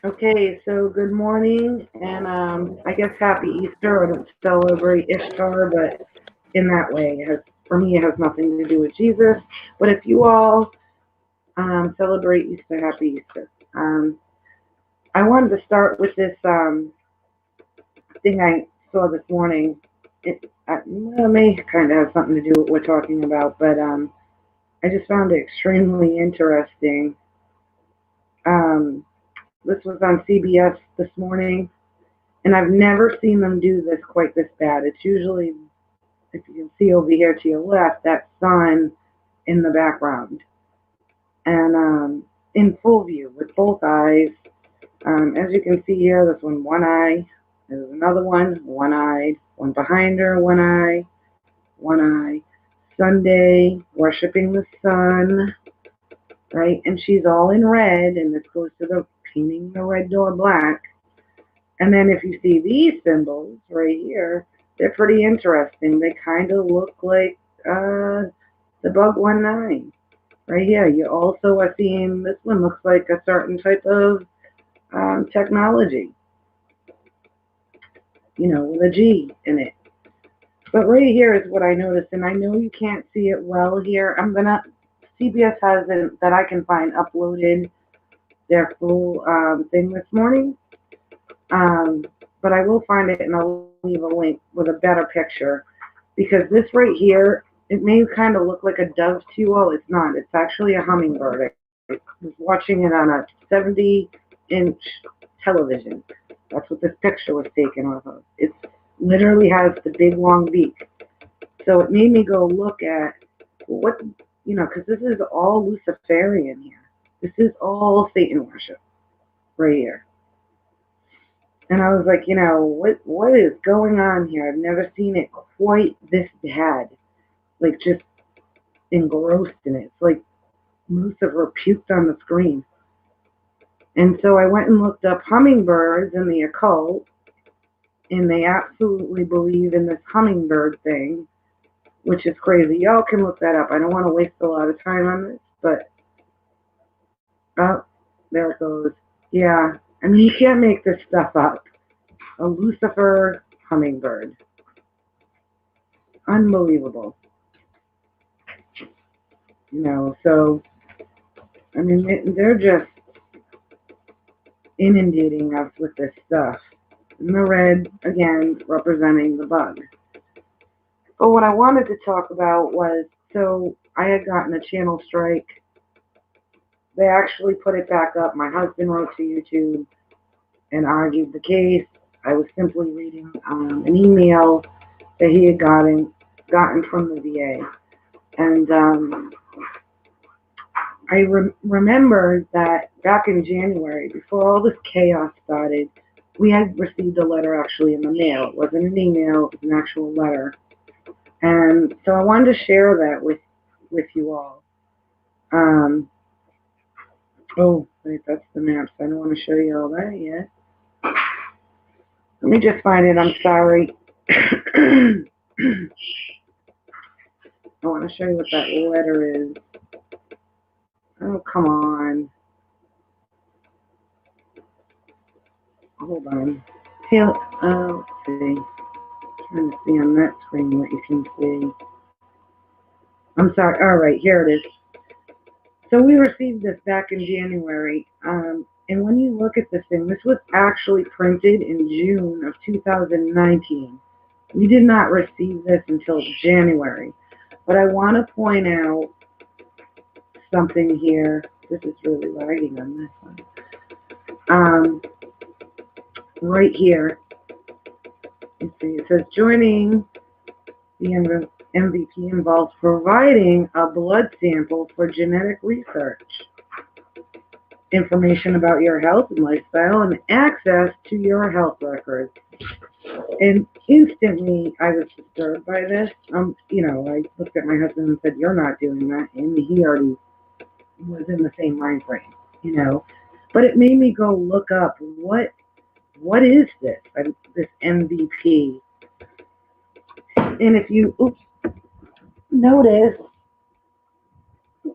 Okay, so good morning, and I guess happy Easter. I don't celebrate Ishtar, but in that way, for me, it has nothing to do with Jesus. But if you all celebrate Easter, happy Easter. I wanted to start with this thing I saw this morning. It may kind of have something to do with what we're talking about, but I just found it extremely interesting. Um, this was on CBS this morning. And I've never seen them do this quite this bad. It's usually, if you can see over here to your left, that sun in the background. And in full view with both eyes. As you can see here, this one eye. There's another one eyed. One behind her, one eye. Sunday, worshiping the sun, right? And she's all in red, and this goes to the painting the red door black. And then if you see these symbols right here, they're pretty interesting. They kind of look like the bug 19 right here. You also are seeing this one looks like a certain type of technology, with a G in it. But right here is what I noticed, and I know you can't see it well here. CBS has it that I can find uploaded their full thing this morning. Um, but I will find it and I'll leave a link with a better picture because this right here, it may kind of look like a dove to you all. It's not. It's actually a hummingbird. I was watching it on a 70-inch television. That's what this picture was taken off of. It literally has the big long beak. So it made me go look at what, because this is all Luciferian here. This is all Satan worship right here. And I was like, what is going on here? I've never seen it quite this bad. Like just engrossed in it. It's like Lucifer puked on the screen. And so I went and looked up hummingbirds in the occult, and they absolutely believe in this hummingbird thing, which is crazy. Y'all can look that up. I don't want to waste a lot of time on this, but oh, there it goes. Yeah, I mean, you can't make this stuff up. A Lucifer hummingbird. Unbelievable. So I mean, they're just inundating us with this stuff. And the red, again, representing the bug. But what I wanted to talk about was, so I had gotten a channel strike. They actually put it back up. My husband wrote to YouTube and argued the case. I was simply reading an email that he had gotten from the VA. And I remember that back in January, before all this chaos started, we had received a letter actually in the mail. It wasn't an email, it was an actual letter. And so I wanted to share that with you all. Um, oh, wait, that's the maps. I don't want to show you all that yet. Let me just find it. I'm sorry. I want to show you what that letter is. Oh, come on. Hold on. Let's see. Trying to see on that screen what you can see. I'm sorry. All right, here it is. So we received this back in January. And when you look at this thing, this was actually printed in June of 2019. We did not receive this until January. But I want to point out something here. This is really lagging on this one. Right here, you see, it says joining the MVP involves providing a blood sample for genetic research, information about your health and lifestyle, and access to your health records. And instantly, I was disturbed by this. I looked at my husband and said, "You're not doing that," and he already was in the same mind frame, But it made me go look up what is this? This MVP. And if you notice,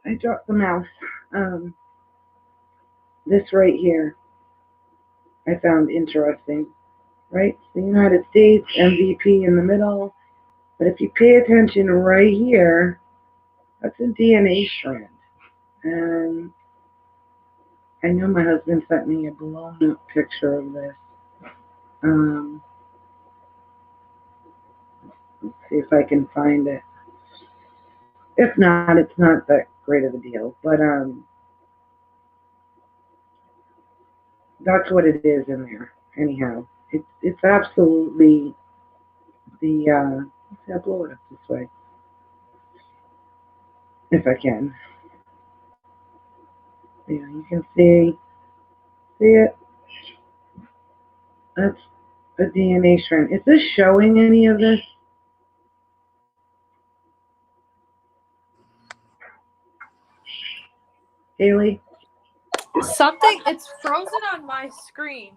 I dropped the mouse. This right here. I found interesting, right? The United States, MVP in the middle. But if you pay attention right here, that's a DNA strand. And I know my husband sent me a blown up picture of this. Um, let's see if I can find it. If not, it's not that great of a deal. But that's what it is in there. Anyhow, it's absolutely the. Let's see, I'll blow it up this way if I can. Yeah, you can see it. That's a DNA strand. Is this showing any of this? Haley? Something, it's frozen on my screen.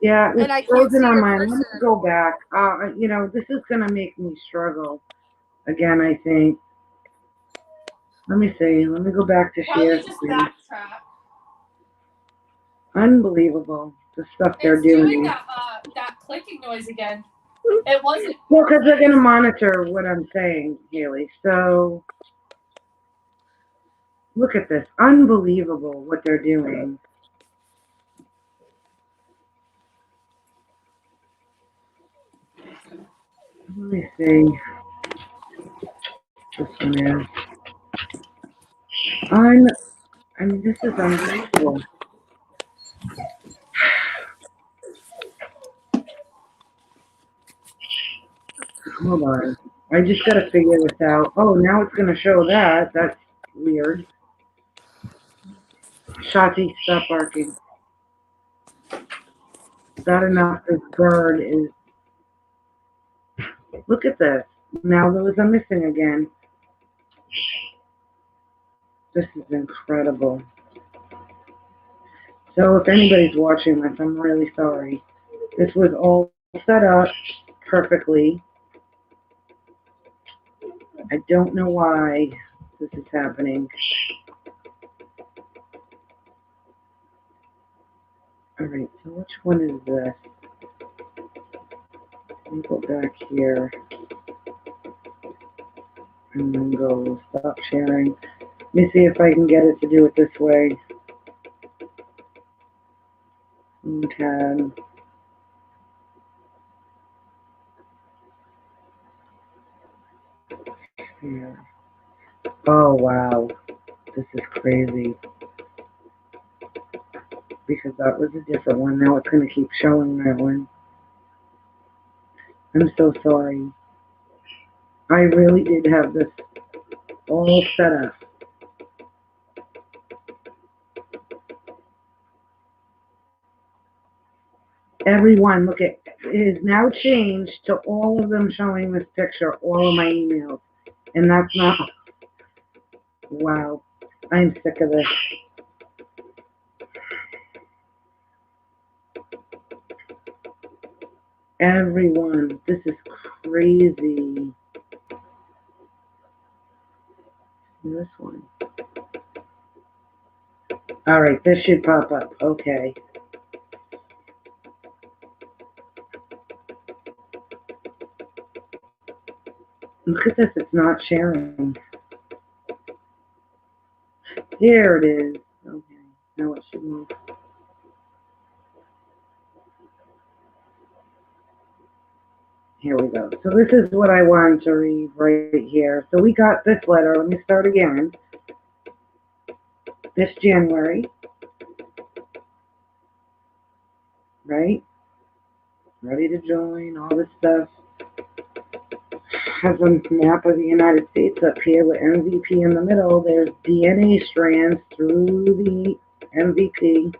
Yeah, And it's I can't frozen see on your mine. Let me person. go back. This is going to make me struggle again, I think. Let me see. Let me go back to Probably share just screen. backtrack. Unbelievable, the stuff they're It's doing doing. that clicking noise again. It wasn't. Well, because they're going to monitor what I'm saying, Haley. So, look at this. Unbelievable what they're doing. Let me see. This one is. I mean, this is unbelievable. Hold on. I just got to figure this out. Oh, now it's going to show that. That's weird. Shotzi, stop barking. That enough. This bird is. Look at this. Now those are missing again. This is incredible. So if anybody's watching this, I'm really sorry. This was all set up perfectly. I don't know why this is happening. All right, so which one is this? Let me go back here and then go stop sharing. Let me see if I can get it to do it this way. Okay. Here. Oh wow, this is crazy. Because that was a different one. Now it's going to keep showing that one. I'm so sorry. I really did have this all set up. Everyone, look at it is now changed to all of them showing this picture, all of my emails. And that's not, wow, I'm sick of this. Everyone, this is crazy. This one. All right, this should pop up. Okay. Look at this, it's not sharing. Here it is. Okay, now it should move. Here we go. So this is what I wanted to read right here. So we got this letter. Let me start again. This January, right? Ready to join, all this stuff. Has a map of the United States up here with MVP in the middle. There's DNA strands through the MVP.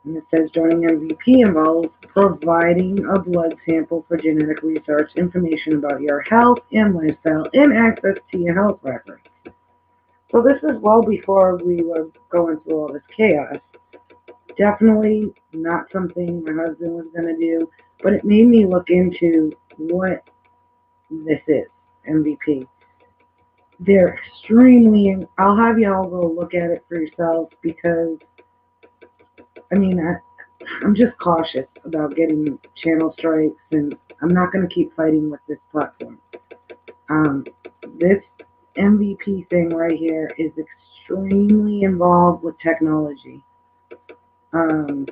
And it says joining MVP involves providing a blood sample for genetic research, information about your health and lifestyle, and access to your health records. So this is well before we were going through all this chaos. Definitely not something my husband was going to do, but it made me look into what this is, MVP. they're extremely, I'll have you all go look at it for yourself because, I mean, I'm just cautious about getting channel strikes, and I'm not going to keep fighting with this platform. Um, this MVP thing right here is extremely involved with technology. Um,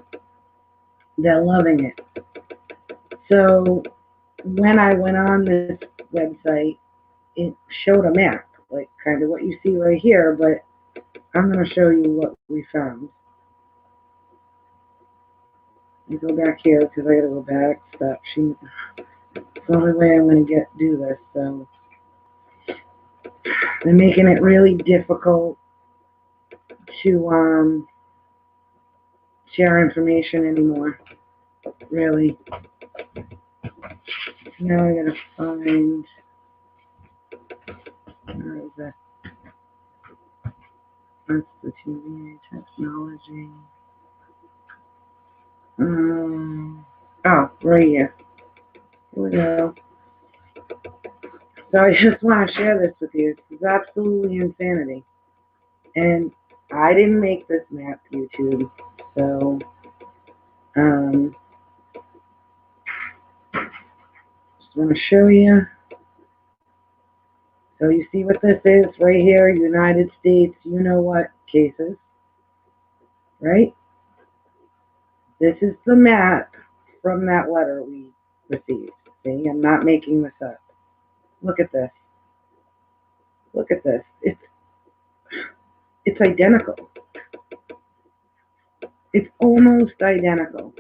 they're loving it. So when I went on this website, it showed a map, like kind of what you see right here, but I'm going to show you what we found. You go back here because I got to go back. Stop. It's the only way I'm going to do this. So they're making it really difficult to share information anymore. Really. Now I gotta find. Where is that? That's the TVA technology. Oh, right here. Here we go. So I just want to share this with you. It's absolutely insanity. And I didn't make this map, YouTube. So, just want to show you. So you see what this is right here, United States, you know what cases, right? This is the map from that letter we received. See, I'm not making this up. Look at this. Look at this. It's identical. It's almost identical.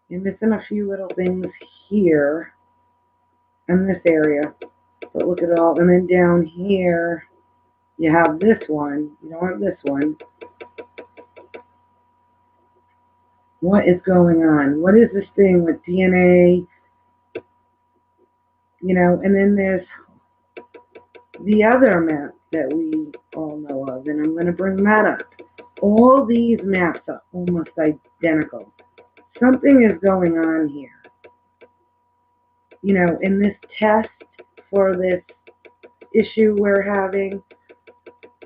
You're missing a few little things here in this area. But look at it all. And then down here, you have this one. You don't have this one. What is going on? What is this thing with DNA? You know, and then there's the other map that we all know of, and I'm going to bring that up. All these maps are almost identical. Something is going on here. You know, in this test for this issue we're having,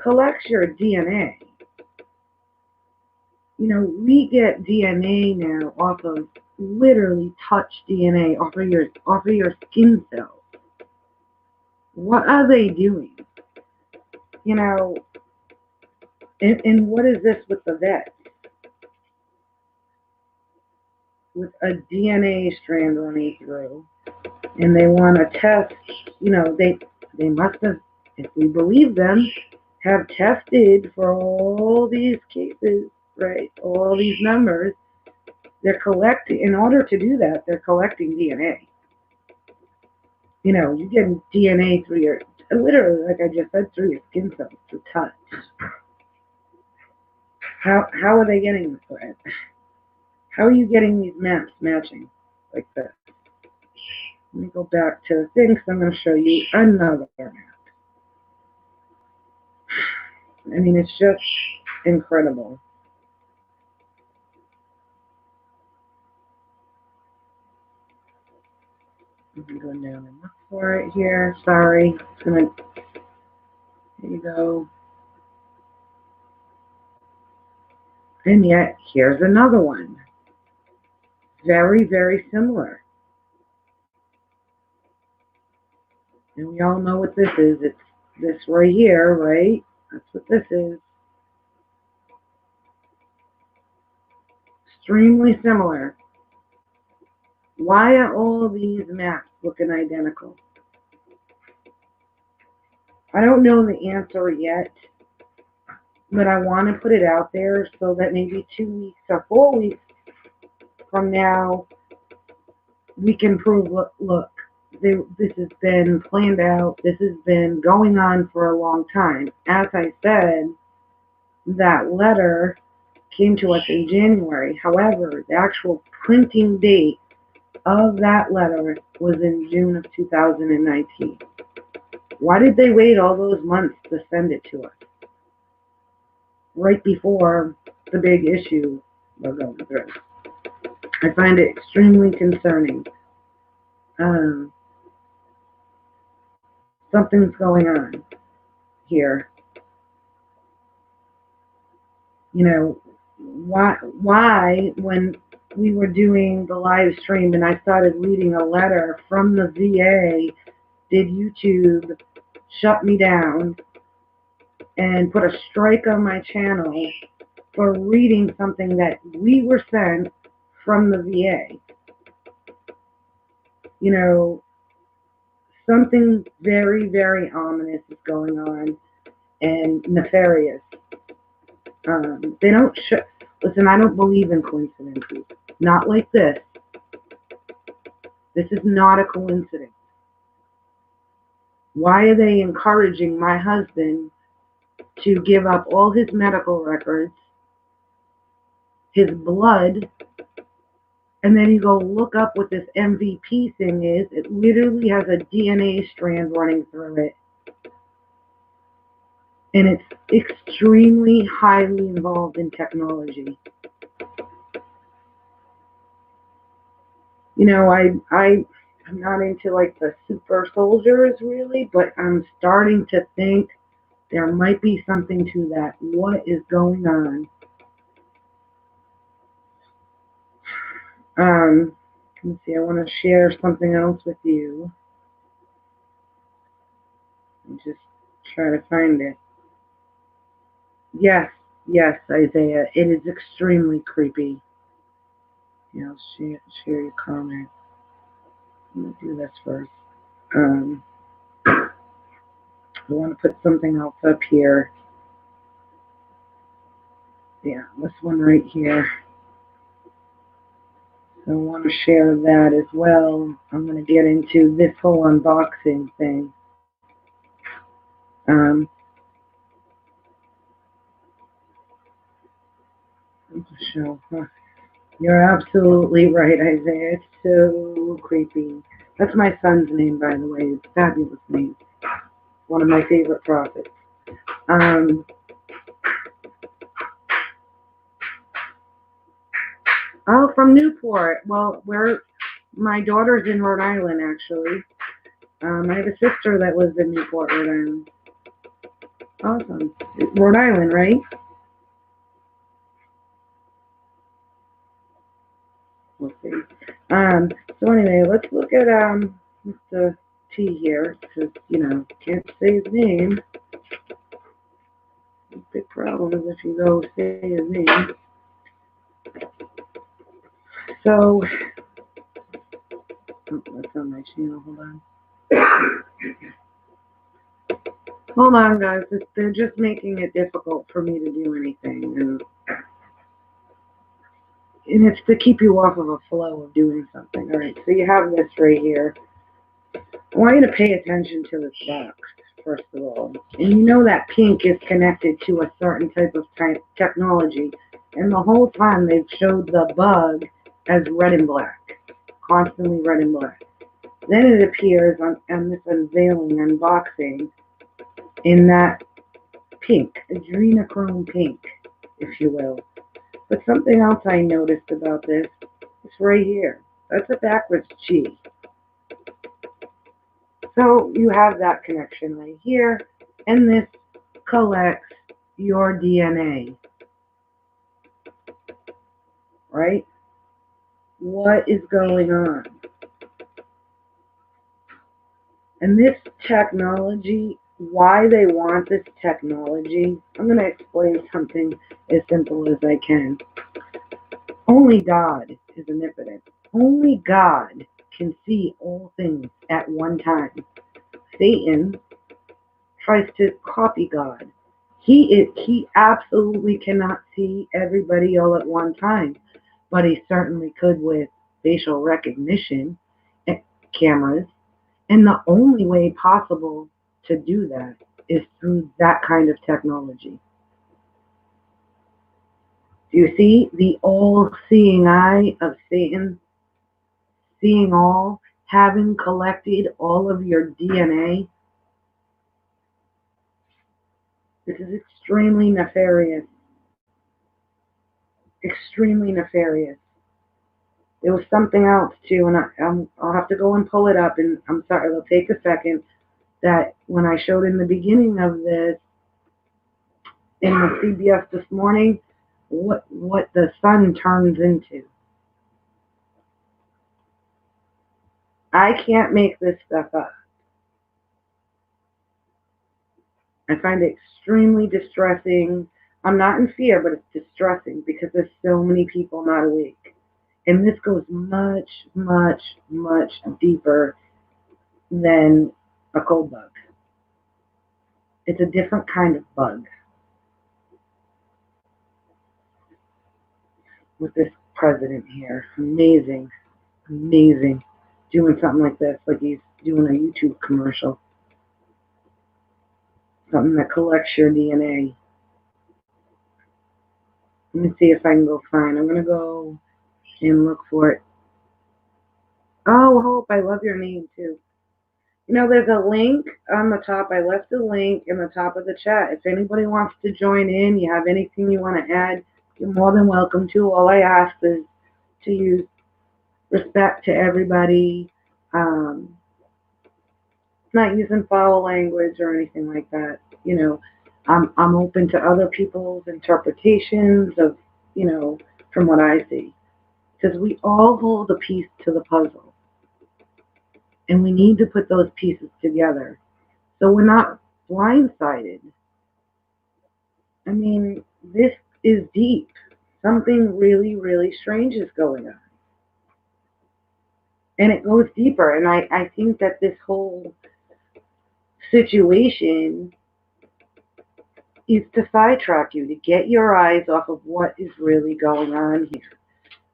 collects your DNA. You know, we get DNA now off of literally touch DNA off of your skin cells. What are they doing? You know, and what is this with the vet? With a DNA strand running through, and they want to test, you know, they must have, if we believe them, have tested for all these cases, right? All these numbers. They're collecting, in order to do that, they're collecting DNA. You know, you get DNA through your, literally, like I just said, through your skin cells, through touch. How are they getting this? How are you getting these maps matching like this? Let me go back to the thing because I'm going to show you another map. I mean, it's just incredible. I'm going down and look for it here. Sorry. There you go. And yet, here's another one. Very, very similar. And we all know what this is. It's this right here, right? That's what this is. Extremely similar. Why are all these maps looking identical? I don't know the answer yet, but I want to put it out there so that maybe 2 weeks or 4 weeks from now, we can prove, look, this has been planned out. This has been going on for a long time. As I said, that letter came to us in January. However, the actual printing date of that letter was in June of 2019. Why did they wait all those months to send it to us? Right before the big issue we're going through. I find it extremely concerning. Something's going on. here. You know, why when we were doing the live stream and I started reading a letter from the VA, did YouTube shut me down and put a strike on my channel for reading something that we were sent from the VA? You know, something very, very ominous is going on and nefarious. They don't listen, I don't believe in coincidences. Not like this. This is not a coincidence. Why are they encouraging my husband to give up all his medical records, his blood, and then you go look up what this MVP thing is? It literally has a DNA strand running through it. And it's extremely highly involved in technology. You know, I'm not into like the super soldiers really, but I'm starting to think there might be something to that. What is going on? Let's see, I want to share something else with you. And just try to find it. Yes, yes, Isaiah, it is extremely creepy. Yeah, I'll share your comment. Let me do this first. I want to put something else up here. Yeah, this one right here. So I want to share that as well. I'm going to get into this whole unboxing thing. You're absolutely right, Isaiah. It's so creepy. That's my son's name, by the way. It's a fabulous name. One of my favorite prophets. Oh, from Newport. Well, my daughter's in Rhode Island, actually. I have a sister that lives in Newport, Rhode Island. Awesome. Rhode Island, right? We'll see. So anyway, let's look at Mr. T here, because, you know, can't say his name. Big problem is if you go say his name. So, oh, that's on my channel, hold on. Hold on, guys, they're just making it difficult for me to do anything, and it's to keep you off of a flow of doing something. All right, so you have this right here. I want you to pay attention to this box, first of all. And you know that pink is connected to a certain type of technology. And the whole time they've showed the bug as red and black, constantly red and black. Then it appears on this unveiling, unboxing, in that pink, adrenochrome pink, if you will. But something else I noticed about this is right here. That's a backwards G. So you have that connection right here, and this collects your DNA, right? What is going on? And this technology, why they want this technology, I'm going to explain something as simple as I can. Only God is omnipotent. Only God can see all things at one time. Satan tries to copy God. He absolutely cannot see everybody all at one time, but he certainly could with facial recognition cameras. And the only way possible to do that is through that kind of technology. Do you see the all-seeing eye of Satan, seeing all, having collected all of your DNA? This is extremely nefarious. Extremely nefarious. There was something else too, and I'll have to go and pull it up, and I'm sorry, it'll take a second. that when I showed in the beginning of this, in the CBS this morning, what the sun turns into. I can't make this stuff up. I find it extremely distressing. I'm not in fear, but it's distressing because there's so many people not awake. And this goes much, much, much deeper than a cold bug. It's a different kind of bug with this president here. Amazing, amazing. Doing something like this, like he's doing a YouTube commercial. Something that collects your DNA. Let me see if I can go find. I'm going to go and look for it. Oh, Hope, I love your name too. You know, there's a link on the top. I left a link in the top of the chat. If anybody wants to join in, you have anything you want to add, you're more than welcome to. All I ask is to use respect to everybody, not using foul language or anything like that. You know, I'm open to other people's interpretations of, you know, from what I see. Because we all hold a piece to the puzzle. And we need to put those pieces together. So we're not blindsided. I mean, this is deep. Something really, really strange is going on. And it goes deeper. And I think that this whole situation is to sidetrack you, to get your eyes off of what is really going on here.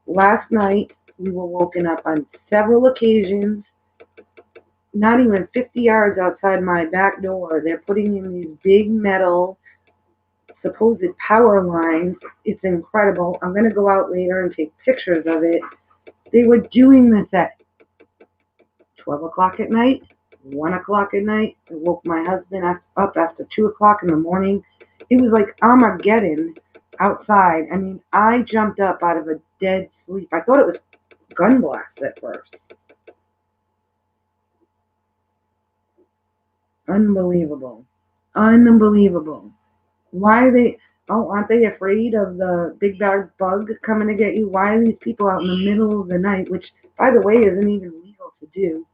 Last night, we were woken up on several occasions, not even 50 yards outside my back door. They're putting in these big metal supposed power lines. It's incredible. I'm going to go out later and take pictures of it. They were doing this at 12 o'clock at night, 1 o'clock at night. I woke my husband up after 2 o'clock in the morning. It was like Armageddon outside. I mean, I jumped up out of a dead sleep. I thought it was gun blast at first. Unbelievable. Unbelievable. Why are they, aren't they afraid of the big bad bug coming to get you? Why are these people out in the middle of the night, which, by the way, isn't even legal to do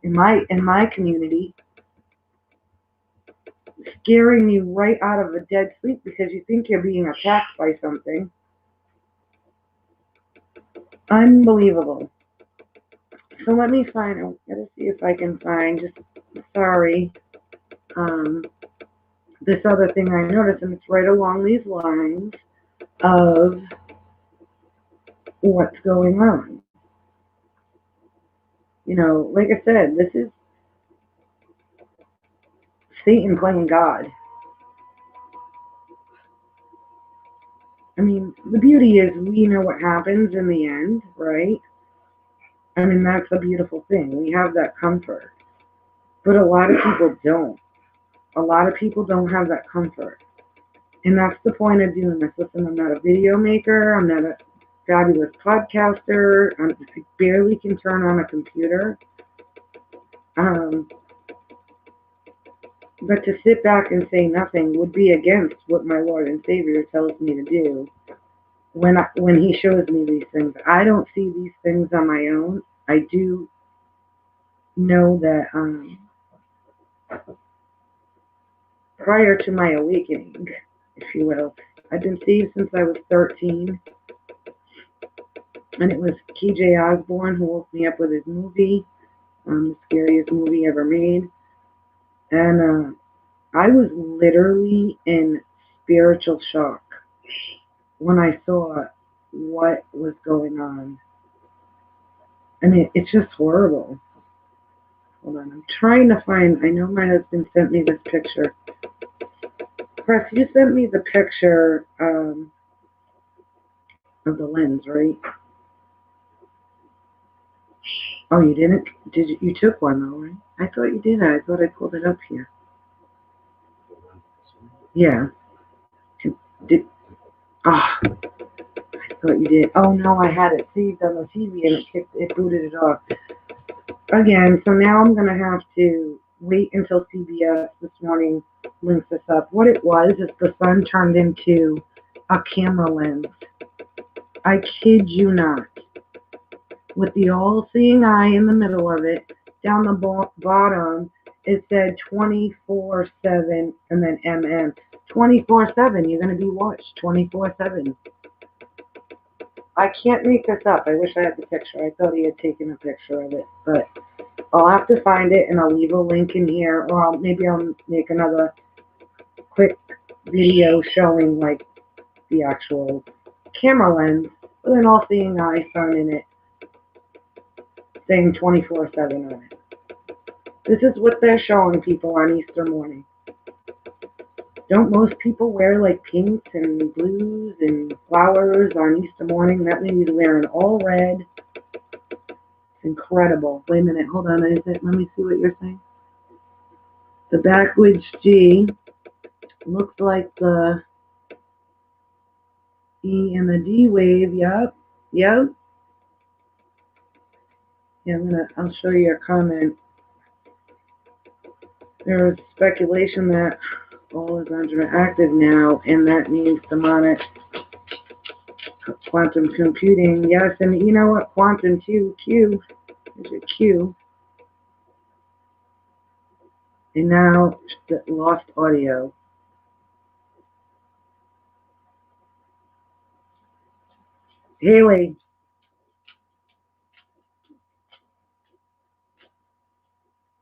in my community, scaring you right out of a dead sleep because you think you're being attacked by something? Unbelievable. So let me find, I'm going to see if I can find, this other thing I noticed, and it's right along these lines of what's going on. You know, like I said, this is Satan playing God. I mean, the beauty is we know what happens in the end, right? I mean, that's a beautiful thing. We have that comfort. But a lot of people don't. A lot of people don't have that comfort. And that's the point of doing this. Listen, I'm not a video maker. I'm not a fabulous podcaster. I barely can turn on a computer. But to sit back and say nothing would be against what my Lord and Savior tells me to do when He shows me these things. I don't see these things on my own. I do know that prior to my awakening, if you will, I've been saved since I was 13. And it was KJ Osborne who woke me up with his movie, the scariest movie ever made. And I was literally in spiritual shock when I saw what was going on. I mean, it's just horrible. Hold on, I'm trying to find, I know my husband sent me this picture. Press, you sent me the picture of the lens, right? Oh, you didn't? Did you? You took one though, right? I thought you did. I thought I pulled it up here. Yeah. Did, I thought you did. Oh no, I had it saved on the TV and it booted it off. Again, so now I'm going to have to wait until CBS this morning links this up. What it was is the sun turned into a camera lens. I kid you not. With the all-seeing eye in the middle of it, down the bottom, it said 24/7 and then MM. 24/7. You're going to be watched 24/7. I can't make this up. I wish I had the picture. I thought he had taken a picture of it, but I'll have to find it and I'll leave a link in here, or maybe I'll make another quick video showing like the actual camera lens with an all-seeing eye sun in it, saying 24/7 on it. This is what they're showing people on Easter morning. Don't most people wear like pinks and blues and flowers on Easter morning? That lady's wearing all red. It's incredible. Wait a minute, hold on. Let me see what you're saying. The backwoods G looks like the E and the D wave. Yep. Yeah, I'll show you a comment. There is speculation that all is active now, and that means demonic quantum computing. Yes, and you know what? Quantum Q is a Q. And now lost audio. Haley.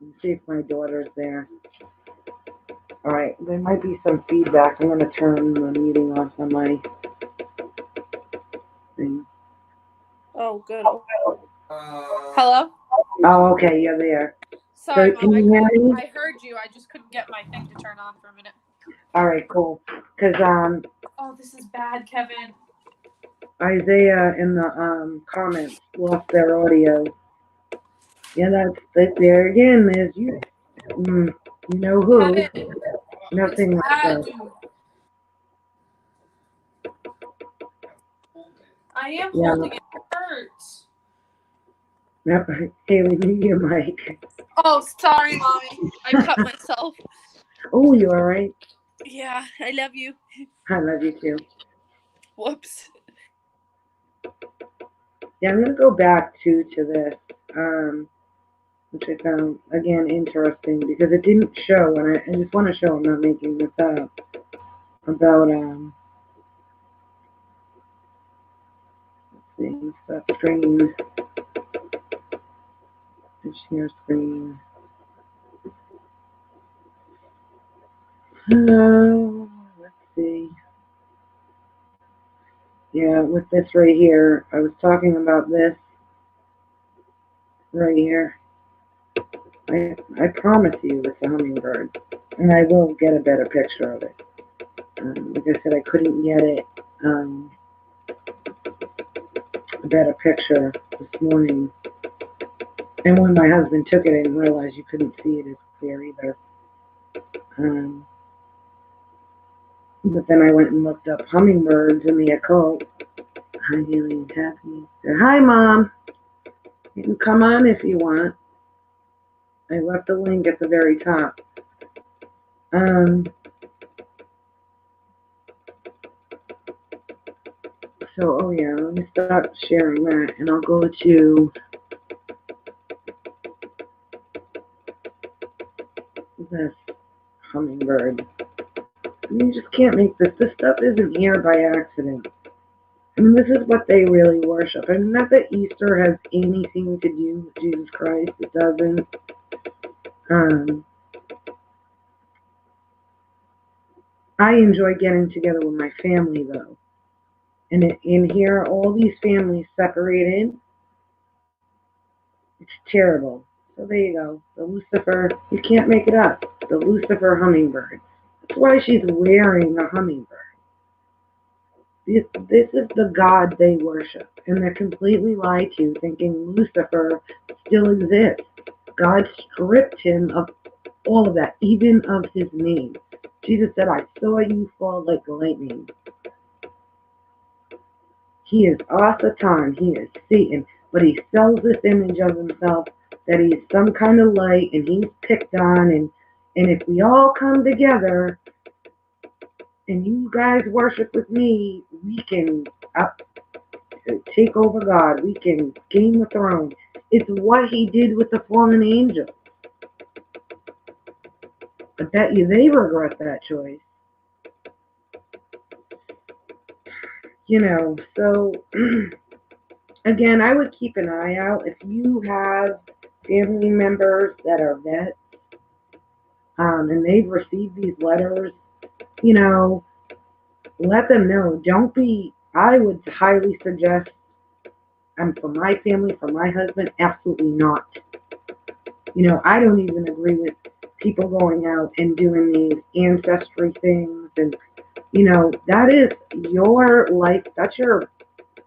Let's see if my daughter's there. All right, there might be some feedback. I'm going to turn the meeting off on my thing. Oh, good. Hello? Oh, okay, you're there. Sorry, Can Mom. you hear me? I heard you. I just couldn't get my thing to turn on for a minute. All right, cool. Because Oh, this is bad, Kevin. Isaiah in the comments lost their audio. Yeah, that's there again. There's you. You know who? Kevin, Nothing it's like bad, that. dude. I am Yeah. holding it. It hurts. Yep. Haley, mute your mic. Oh, sorry, Mommy. I cut myself. Oh, you all right? Yeah, I love you. I love you too. Whoops. Yeah, I'm gonna go back to this, which I found again interesting because it didn't show, and I just want to show I'm not making this up about let's see, stop screen, share screen. Let's see. Yeah, with this right here, I was talking about this right here. I promise you it's a hummingbird, and I will get a better picture of it. Like I said, I couldn't get it a better picture this morning, and when my husband took it, I didn't realize you couldn't see it as clear either. But then I went and looked up hummingbirds in the occult. Hi, Haley, happy. Hi, Mom. You can come on if you want. I left the link at the very top. So, oh yeah, let me stop sharing that, and I'll go to this hummingbird. You just can't make this. This stuff isn't here by accident. I mean, this is what they really worship. I mean, not that Easter has anything to do with Jesus Christ. It doesn't. I enjoy getting together with my family, though. And in here, all these families separated. It's terrible. So there you go. The Lucifer, you can't make it up. The Lucifer hummingbird. That's why she's wearing a hummingbird. This is the God they worship. And they're completely lied to, thinking Lucifer still exists. God stripped him of all of that, even of his name. Jesus said, I saw you fall like lightning. He is Asatan, he is Satan, but he sells this image of himself that he's some kind of light and he's picked on, and if we all come together and you guys worship with me, we can take over God. We can gain the throne. It's what he did with the fallen angels. I bet you they regret that choice. So again, I would keep an eye out if you have family members that are vets, and they've received these letters, let them know. I would highly suggest, for my family, for my husband, absolutely not. I don't even agree with people going out and doing these ancestry things, and, that is your life, that's your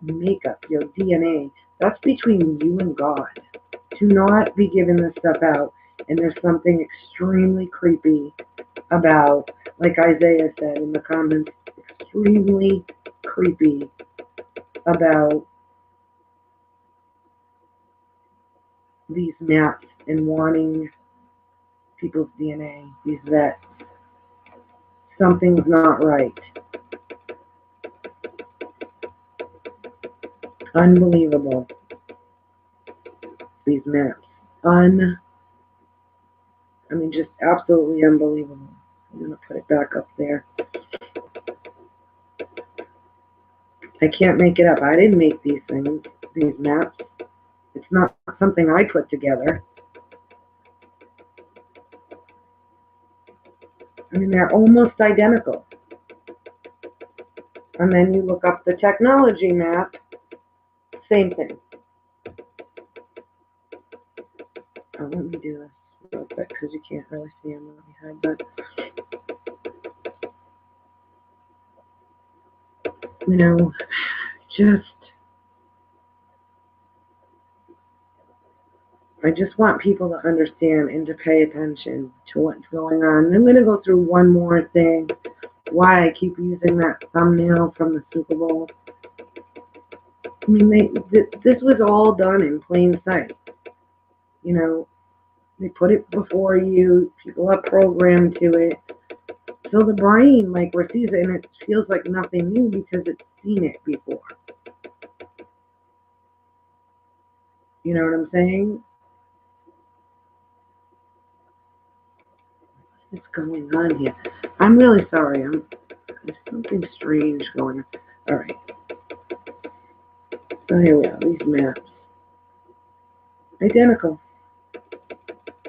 makeup, your DNA. That's between you and God. To not be giving this stuff out. And there's something extremely creepy about, like Isaiah said in the comments, extremely creepy about these maps and wanting people's DNA, these vets. Something's not right. Unbelievable. These maps. Just absolutely unbelievable. I'm going to put it back up there. I can't make it up. I didn't make these things, these maps. It's not something I put together. They're almost identical. And then you look up the technology map, same thing. Let me do this real quick because you can't really see them on behind, but I just want people to understand and to pay attention to what's going on. And I'm going to go through one more thing, why I keep using that thumbnail from the Super Bowl. This was all done in plain sight. They put it before you. People are programmed to it. So the brain, receives it, and it feels like nothing new because it's seen it before. You know what I'm saying? What's going on here? I'm really sorry. There's something strange going on. All right. So here we are. These maps. Identical.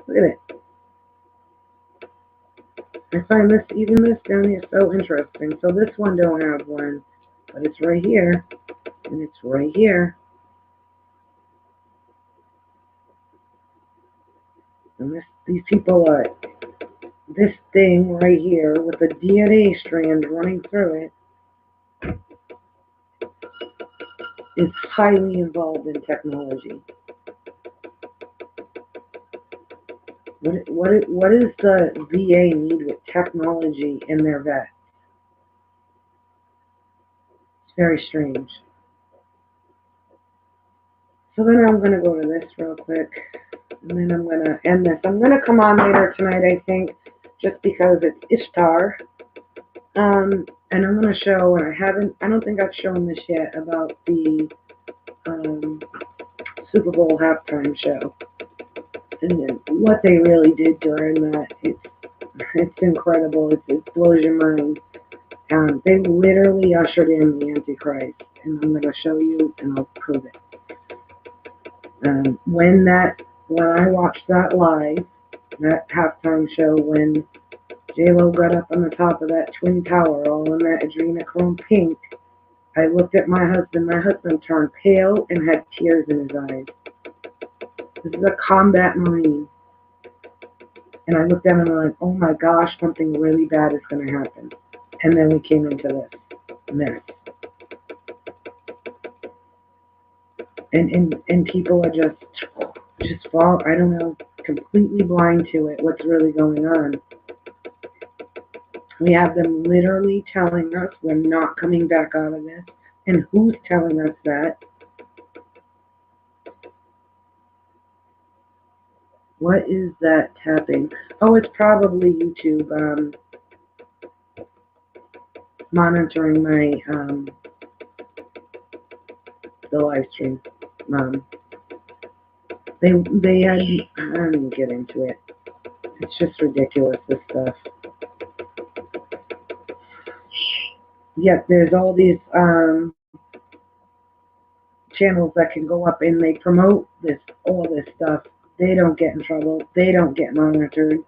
Look at it. I find this down here so interesting. So this one don't have one, but it's right here, and it's right here. And these people are, this thing right here with the DNA strand running through it is highly involved in technology. What does the VA need with technology in their vet? It's very strange. So then I'm going to go to this real quick, and then I'm going to end this. I'm going to come on later tonight, I think, just because it's Ishtar. And I'm going to show, and I don't think I've shown this yet, about the Super Bowl halftime show. And then what they really did during that, it's incredible. It blows your mind. They literally ushered in the Antichrist, and I'm going to show you, and I'll prove it. When I watched that live, that halftime show, when J-Lo got up on the top of that Twin Tower, all in that adrenochrome pink, I looked at my husband. My husband turned pale and had tears in his eyes. This is a combat Marine. And I looked at him and I'm like, oh my gosh, something really bad is going to happen. And then we came into this mess. And people are just fall, I don't know, completely blind to it, what's really going on. We have them literally telling us we're not coming back out of this. And who's telling us that? What is that tapping? Oh, it's probably YouTube monitoring my the live stream. Um, they had I don't even get into it. It's just ridiculous, this stuff. Yet there's all these channels that can go up and they promote all this stuff. They don't get in trouble. They don't get monitored.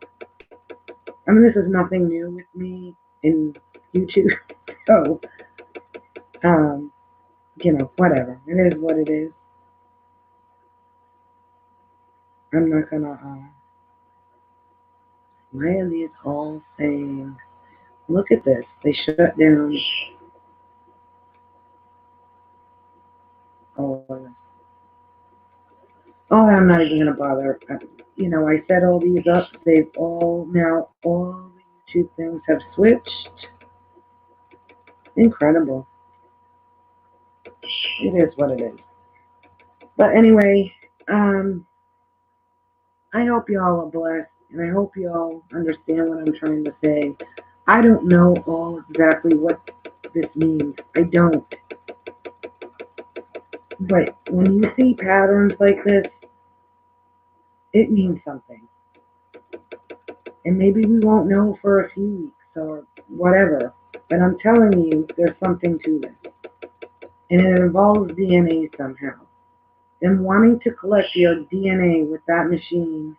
I mean, this is nothing new with me in YouTube. So, whatever. It is what it is. I'm not gonna. Why are these all saying? Look at this. They shut down all of this. Oh, I'm not even gonna bother. I set all these up. They've all the YouTube things have switched. Incredible. It is what it is. But anyway, I hope y'all are blessed, and I hope y'all understand what I'm trying to say. I don't know all exactly what this means. I don't. But when you see patterns like this, it means something. And maybe we won't know for a few weeks or whatever. But I'm telling you, there's something to this. And it involves DNA somehow. Them wanting to collect your DNA with that machine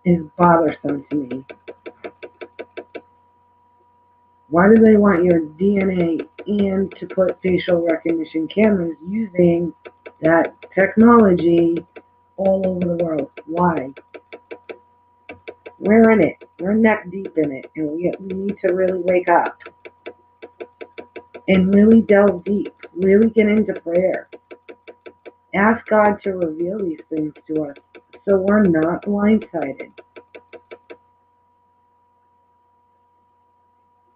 is bothersome to me. Why do they want your DNA and to put facial recognition cameras using that technology all over the world? Why? We're in it. We're neck deep in it. And we need to really wake up and really delve deep. Really get into prayer. Ask God to reveal these things to us so we're not blindsided.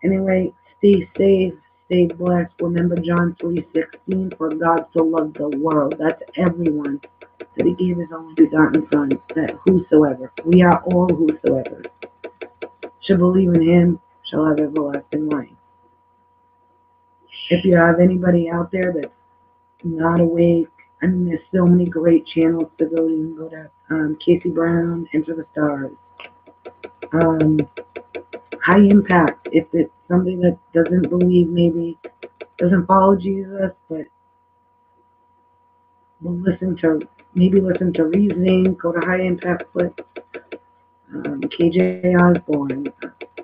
Anyway, stay safe, stay blessed. Remember John 3:16, for God so loved the world, that's everyone, that he gave his only begotten Son, that whosoever, we are all whosoever, shall believe in him, shall have everlasting life. If you have anybody out there that's not awake, I mean, there's so many great channels to go to. You can go to Casey Brown, Enter the Stars. High Impact, if it's somebody that doesn't believe, maybe doesn't follow Jesus, but will listen to Reasoning, go to High Impact Flips, KJ Osborne,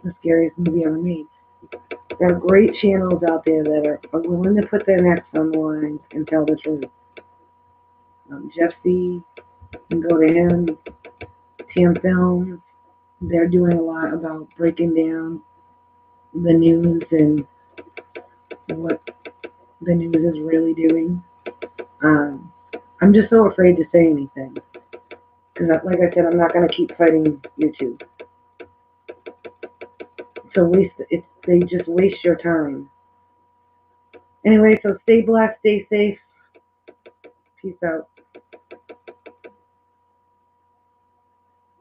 the scariest movie ever made. There are great channels out there that are willing to put their necks on the line and tell the truth. Jeff C, you can go to him, Tam Films, they're doing a lot about breaking down the news and what the news is really doing. I'm just so afraid to say anything. Because, like I said, I'm not going to keep fighting YouTube. They just waste your time. Anyway, so stay blessed, stay safe. Peace out.